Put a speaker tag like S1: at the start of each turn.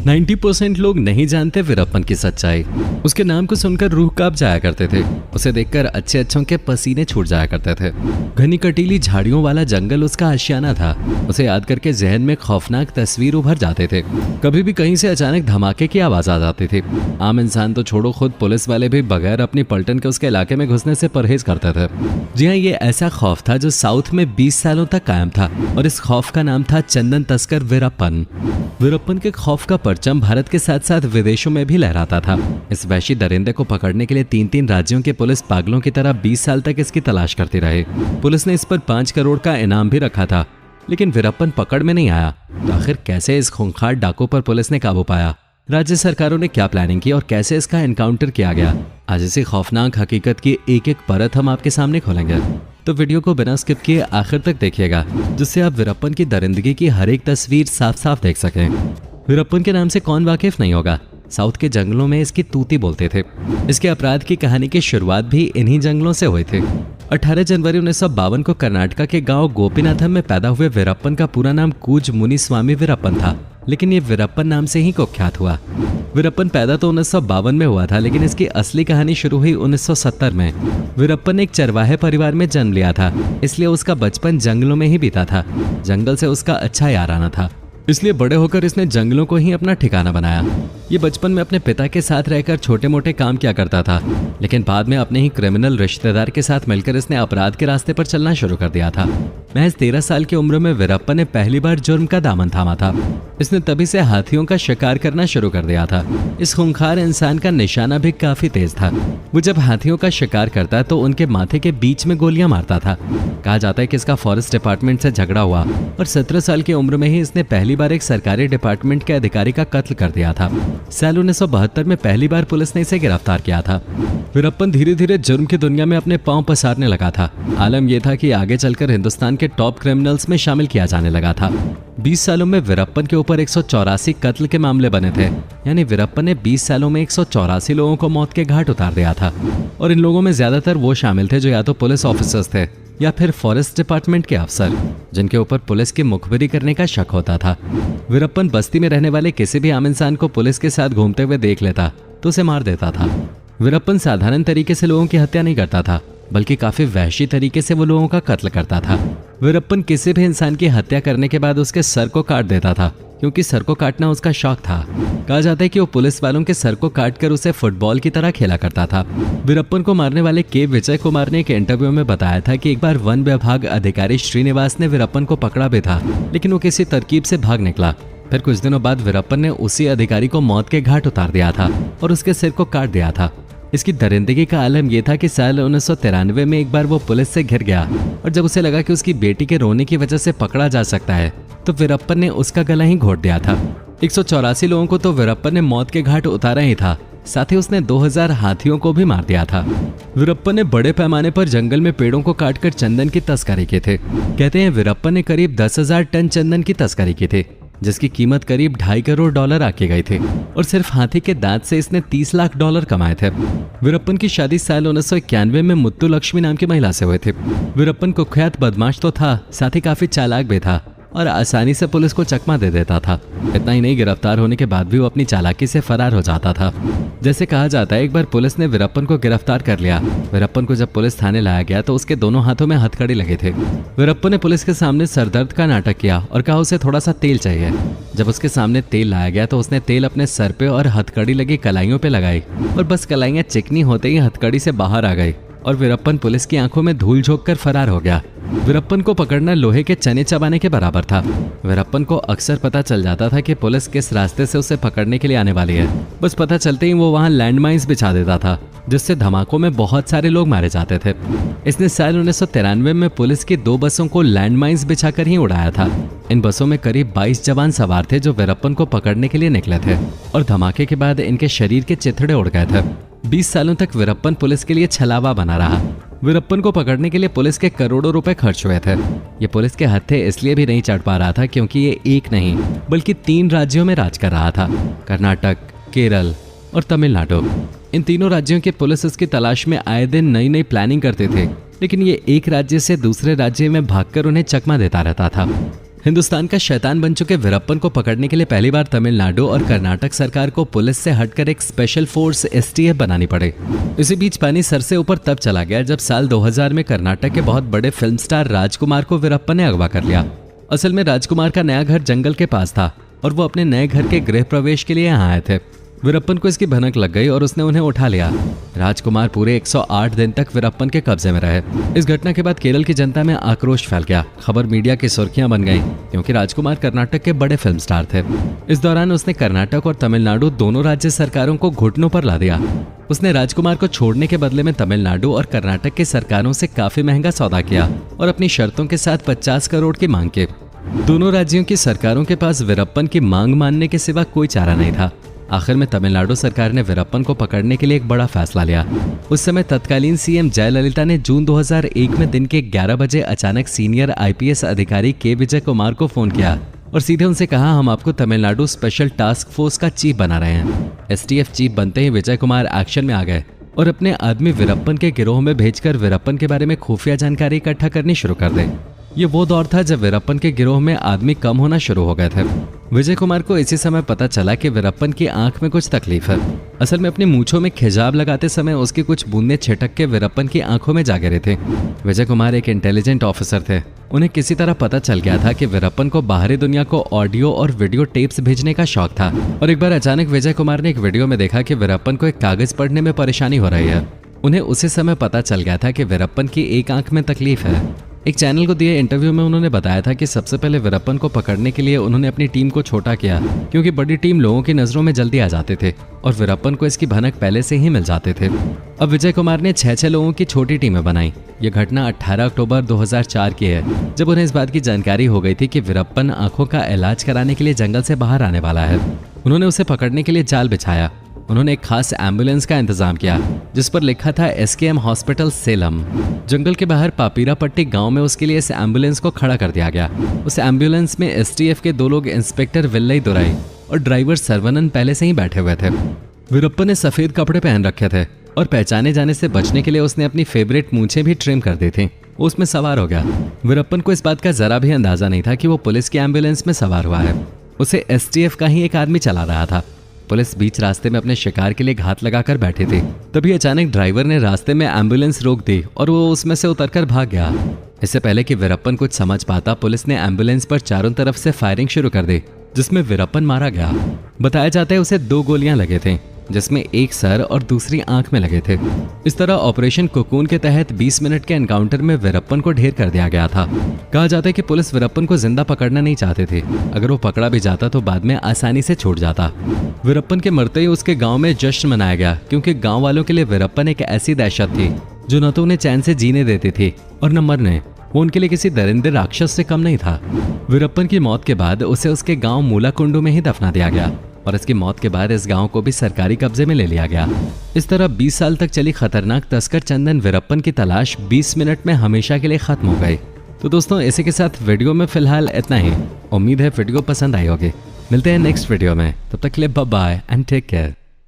S1: 90% लोग नहीं जानते वीरप्पन की सच्चाई। उसके नाम को सुनकर रूह कांप जाया करते थे। उसे देखकर अच्छे अच्छों के पसीने छूट जाया करते थे। घनी कटीली झाड़ियों वाला जंगल उसका आशियाना था। उसे याद करके जहन में खौफनाक तस्वीर उभर जाते थे। कभी भी कहीं से अचानक धमाके की आवाज आ जाती थी। आम इंसान तो छोड़ो, खुद पुलिस वाले भी बगैर अपनी पलटन के उसके इलाके में घुसने से परहेज करते थे। जी हाँ, ये ऐसा खौफ था जो साउथ में 20 सालों तक कायम था और इस खौफ का नाम था चंदन तस्कर वीरप्पन। वीरप्पन के खौफ का परचम भारत के साथ साथ विदेशों में भी लहराता था। इस वहशी दरिंदे को पकड़ने के लिए 3-3 राज्यों की पुलिस पागलों की तरह 20 साल तक इसकी तलाश करती रही। पुलिस ने इस पर 5 करोड़ का इनाम भी रखा था, लेकिन वीरप्पन पकड़ में नहीं आया। तो आखिर कैसे इस खूंखार डाकू पर पुलिस ने काबू पाया? राज्य सरकारों ने क्या प्लानिंग की और कैसे इसका एनकाउंटर किया गया? आज इसी खौफनाक हकीकत की एक एक परत हम आपके सामने खोलेंगे। तो वीडियो को बिना स्किप किए आखिर तक देखिएगा, जिससे आप वीरप्पन की दरिंदगी की हर एक तस्वीर साफ साफ देख सकें। वीरप्पन के नाम से कौन वाकिफ नहीं होगा? साउथ के जंगलों में इसकी तूती बोलते थे। इसके अपराध की कहानी की शुरुआत भी इन्हीं जंगलों से हुई थी। 18 जनवरी 1952 को कर्नाटका के गांव गोपीनाथम में पैदा हुए वीरप्पन का पूरा नाम कूज मुनिस्वामी वीरप्पन था, लेकिन ये वीरप्पन नाम से ही कुख्यात हुआ। वीरप्पन पैदा तो 1952 में हुआ था, लेकिन इसकी असली कहानी शुरू हुई 1970 में। वीरप्पन एक चरवाहे परिवार में जन्म लिया था, इसलिए उसका बचपन जंगलों में ही बीता था। जंगल से उसका अच्छा याराना था, इसलिए बड़े होकर इसने जंगलों को ही अपना ठिकाना बनाया। ये बचपन में अपने पिता के साथ रहकर छोटे मोटे काम किया करता था, लेकिन बाद में अपने ही क्रिमिनल रिश्तेदार के साथ मिलकर इसने अपराध के रास्ते पर चलना शुरू कर दिया था। महज 13 साल की उम्र में वीरप्पन ने पहली बार जुर्म का दामन थामा था। इसने तभी से हाथियों का शिकार करना शुरू कर दिया था। इस खूंखार इंसान का निशाना भी काफी तेज था। वो जब हाथियों का शिकार करता तो उनके माथे के बीच में गोलियां मारता था। कहा जाता है कि इसका फॉरेस्ट डिपार्टमेंट से झगड़ा हुआ और 17 साल की उम्र में ही इसने पहली बार एक सरकारी डिपार्टमेंट के अधिकारी का कत्ल कर दिया था। साल 1972 में पहली बार पुलिस ने इसे गिरफ्तार किया था। वीरप्पन धीरे धीरे जुर्म की दुनिया में अपने पांव पसारने लगा था। आलम यह था कि आगे चलकर हिंदुस्तान के टॉप क्रिमिनल्स में शामिल किया जाने लगा था। 20 सालों में वीरप्पन के ऊपर 184 कत्ल के मामले बने थे। यानी वीरप्पन ने 20 सालों में 184 लोगों को मौत के घाट उतार दिया था। और इन लोगों में ज्यादातर वो शामिल थे जो या तो पुलिस ऑफिसर्स थे या फिर फॉरेस्ट डिपार्टमेंट के अफसर, जिनके ऊपर पुलिस की मुखबिरी करने का शक होता था। वीरप्पन बस्ती में रहने वाले किसी भी आम इंसान को पुलिस के साथ घूमते हुए देख लेता तो उसे मार देता था। वीरप्पन साधारण तरीके से लोगों की हत्या नहीं करता था, बल्कि काफी वहशी तरीके से वो लोगों का कत्ल करता था। वीरप्पन किसी भी इंसान की हत्या करने के बाद उसके सर को काट देता था, क्योंकि सर को काटना उसका शौक था। कहा जाता है कि वो पुलिस वालों के सर को काटकर उसे फुटबॉल की तरह खेला करता था। वीरप्पन को मारने वाले के विजय कुमार ने एक इंटरव्यू में बताया था कि एक बार वन विभाग अधिकारी श्रीनिवास ने वीरप्पन को पकड़ा भी था, लेकिन वो किसी तरकीब से भाग निकला। फिर कुछ दिनों बाद वीरप्पन ने उसी अधिकारी को मौत के घाट उतार दिया था और उसके सिर को काट दिया था। इसकी दरिंदगी का आलम यह था कि साल 1993 में एक बार वो पुलिस से घिर गया और जब उसे लगा कि उसकी बेटी के रोने की वजह से पकड़ा जा सकता है, तो वीरप्पन ने उसका गला ही घोट दिया था। 184 लोगों को तो वीरप्पन ने मौत के घाट उतारा ही था, साथ ही उसने 2000 हाथियों को भी मार दिया था। वीरप्पन ने बड़े पैमाने पर जंगल में पेड़ों को काटकर चंदन की तस्करी की थी। कहते हैं वीरप्पन ने करीब 10,000 टन चंदन की तस्करी की थी, जिसकी कीमत करीब $2.5 करोड़ आके गई थी। और सिर्फ हाथी के दांत से इसने $30 लाख कमाए थे। वीरप्पन की शादी साल 1991 में मुत्तु लक्ष्मी नाम की महिला से हुई थी। वीरप्पन कुख्यात बदमाश तो था, साथ ही काफी चालाक भी था और आसानी से पुलिस को चकमा दे देता था। इतना ही नहीं, गिरफ्तार होने के बाद भी वो अपनी चालाकी से फरार हो जाता था। जैसे कहा जाता है, एक बार पुलिस ने वीरप्पन को गिरफ्तार कर लिया। वीरप्पन को जब पुलिस थाने लाया गया तो उसके दोनों हाथों में हथकड़ी लगे थे। वीरप्पन ने पुलिस के सामने सरदर्द का नाटक किया और कहा उसे थोड़ा सा तेल चाहिए। जब उसके सामने तेल लाया गया तो उसने तेल अपने सर पे और हथकड़ी लगी कलाइयों पे लगाई और बस कलाइयां चिकनी होते ही हथकड़ी से बाहर आ गई और वीरप्पन पुलिस की आंखों में धूल झोंक कर फरार हो गया। वीरप्पन को पकड़ना लोहे के चने चबाने के बराबर था। वीरप्पन को अक्सर पता चल जाता था कि पुलिस किस रास्ते से उसे पकड़ने के लिए आने वाली है। बस पता चलते ही वो वहां लैंडमाइंस बिछा देता था, जिससे धमाकों में बहुत सारे लोग मारे जाते थे। इसने साल 1993 में पुलिस की 2 बसों को लैंडमाइंस बिछाकर ही उड़ाया था। इन बसों में करीब 22 जवान सवार थे जो वीरप्पन को पकड़ने के लिए निकले थे और धमाके के बाद इनके शरीर के चिथड़े उड़ गए थे। 20 सालों तक वीरप्पन पुलिस के लिए छलावा बना रहा। वीरप्पन को पकड़ने के लिए पुलिस के करोड़ों रुपए खर्च हुए थे। ये पुलिस के हत्थे इसलिए भी नहीं चढ़ पा रहा था क्योंकि ये एक नहीं बल्कि 3 राज्यों में राज कर रहा था, कर्नाटक, केरल और तमिलनाडु। इन तीनों राज्यों के पुलिस इसकी तलाश में आए दिन नई नई प्लानिंग करते थे, लेकिन ये एक राज्य से दूसरे राज्य में भागकर उन्हें चकमा देता रहता था। हिंदुस्तान का शैतान बन चुके वीरप्पन को पकड़ने के लिए पहली बार तमिलनाडु और कर्नाटक सरकार को पुलिस से हटकर एक स्पेशल फोर्स एसटीएफ बनानी पड़े। इसी बीच पानी सर से ऊपर तब चला गया जब साल 2000 में कर्नाटक के बहुत बड़े फिल्म स्टार राजकुमार को वीरप्पन ने अगवा कर लिया। असल में राजकुमार का नया घर जंगल के पास था और वो अपने नए घर के गृह प्रवेश के लिए यहाँ आए थे। वीरप्पन को इसकी भनक लग गई और उसने उन्हें उठा लिया। राजकुमार पूरे 108 दिन तक वीरप्पन के कब्जे में रहे। इस घटना के बाद केरल की जनता में आक्रोश फैल गया। खबर मीडिया की सुर्खियां बन गई क्योंकि राजकुमार कर्नाटक के बड़े फिल्म स्टार थे। इस दौरान उसने कर्नाटक और तमिलनाडु दोनों राज्य सरकारों को घुटनों पर ला दिया। उसने राजकुमार को छोड़ने के बदले में तमिलनाडु और कर्नाटक की सरकारों से काफी महंगा सौदा किया और अपनी शर्तों के साथ 50 करोड़ की मांग की। दोनों राज्यों की सरकारों के पास वीरप्पन की मांग मानने के सिवा कोई चारा नहीं था। आखिर में तमिलनाडु सरकार ने वीरप्पन को पकड़ने के लिए एक बड़ा फैसला लिया। उस समय तत्कालीन सीएम जयललिता ने जून 2001 में दिन के 11 बजे अचानक सीनियर आईपीएस अधिकारी के विजय कुमार को फोन किया और सीधे उनसे कहा, हम आपको तमिलनाडु स्पेशल टास्क फोर्स का चीफ बना रहे हैं। एसटीएफ चीफ बनते ही विजय कुमार एक्शन में आ गए और अपने आदमी वीरप्पन के गिरोह में भेजकर वीरप्पन के बारे में खुफिया जानकारी इकट्ठा करनी शुरू कर दी। ये वो दौर था जब वीरप्पन के गिरोह में आदमी कम होना शुरू हो गए थे। विजय कुमार को इसी समय पता चला कि वीरप्पन की आंख में कुछ तकलीफ है। असल में अपनी मूंछों में खिजाब लगाते समय उसकी कुछ बूंदें छिटक के वीरप्पन की आंखों में जा गिरी थी। विजय कुमार एक इंटेलिजेंट ऑफिसर थे। उन्हें किसी तरह पता चल गया था कि वीरप्पन को बाहरी दुनिया को ऑडियो और वीडियो टेप्स भेजने का शौक था और एक बार अचानक विजय कुमार ने एक वीडियो में देखा कि वीरप्पन को एक कागज पढ़ने में परेशानी हो रही है। उन्हें उसी समय पता चल गया था कि वीरप्पन की एक आंख में तकलीफ है। एक चैनल को दिए इंटरव्यू में उन्होंने बताया था कि सबसे पहले वीरप्पन को पकड़ने के लिए उन्होंने अपनी टीम को छोटा किया क्योंकि बड़ी टीम लोगों की नजरों में जल्दी आ जाते थे और वीरप्पन को इसकी भनक पहले से ही मिल जाते थे। अब विजय कुमार ने 6 लोगों की छोटी टीमें बनाई। ये घटना 18 अक्टूबर 2004 की है जब उन्हें इस बात की जानकारी हो गई थी कि वीरप्पन आंखों का इलाज कराने के लिए जंगल से बाहर आने वाला है। उन्होंने उसे पकड़ने के लिए जाल बिछाया। उन्होंने एक खास एम्बुलेंस का इंतजाम किया जिस पर लिखा था एसकेएम हॉस्पिटल सेलम। जंगल के बाहर पापीरापट्टी गांव में उसके लिए इस एम्बुलेंस को खड़ा कर दिया गया। उस एम्बुलेंस में एसटीएफ के 2 लोग इंस्पेक्टर विल्लई दुराई और ड्राइवर सर्वनन पहले से ही बैठे हुए थे। वीरप्पन ने सफेद कपड़े पहन रखे थे और पहचाने जाने से बचने के लिए उसने अपनी फेवरेट मूंछें भी ट्रिम कर दी थी। उसमें सवार हो गया। वीरप्पन को इस बात का जरा भी अंदाजा नहीं था कि वो पुलिस की एम्बुलेंस में सवार हुआ है। उसे एसटीएफ का ही एक आदमी चला रहा था। पुलिस बीच रास्ते में अपने शिकार के लिए घात लगाकर बैठे थे। तभी अचानक ड्राइवर ने रास्ते में एम्बुलेंस रोक दी और वो उसमें से उतरकर भाग गया। इससे पहले कि वीरप्पन कुछ समझ पाता, पुलिस ने एम्बुलेंस पर चारों तरफ से फायरिंग शुरू कर दी जिसमें वीरप्पन मारा गया। बताया जाता है उसे 2 गोलियां लगे थे जिसमें एक सर और दूसरी आंख में लगे थे। इस तरह ऑपरेशन कोकून के तहत 20 मिनट के एनकाउंटर में वीरप्पन को ढेर कर दिया गया था। कहा जाता है कि पुलिस वीरप्पन को जिंदा पकड़ना नहीं चाहते थे। अगर वो पकड़ा भी जाता तो बाद में आसानी से छूट जाता। वीरप्पन के मरते ही उसके गांव में जश्न मनाया गया क्योंकि गांव वालों के लिए वीरप्पन एक ऐसी दहशत थी जो न तो उन्हें चैन से जीने देती थी और न मरने। वो उनके लिए किसी दरिंदे राक्षस से कम नहीं था। वीरप्पन की मौत के बाद उसे उसके गांव मूलाकुंडू में ही दफना दिया गया और इसकी मौत के बाद इस गांव को भी सरकारी कब्जे में ले लिया गया। इस तरह 20 साल तक चली खतरनाक तस्कर चंदन वीरप्पन की तलाश 20 मिनट में हमेशा के लिए खत्म हो गई। तो दोस्तों, इसी के साथ वीडियो में फिलहाल इतना ही। उम्मीद है वीडियो पसंद आई होगी। मिलते हैं नेक्स्ट वीडियो में, तब तक के लिए bye bye and take care.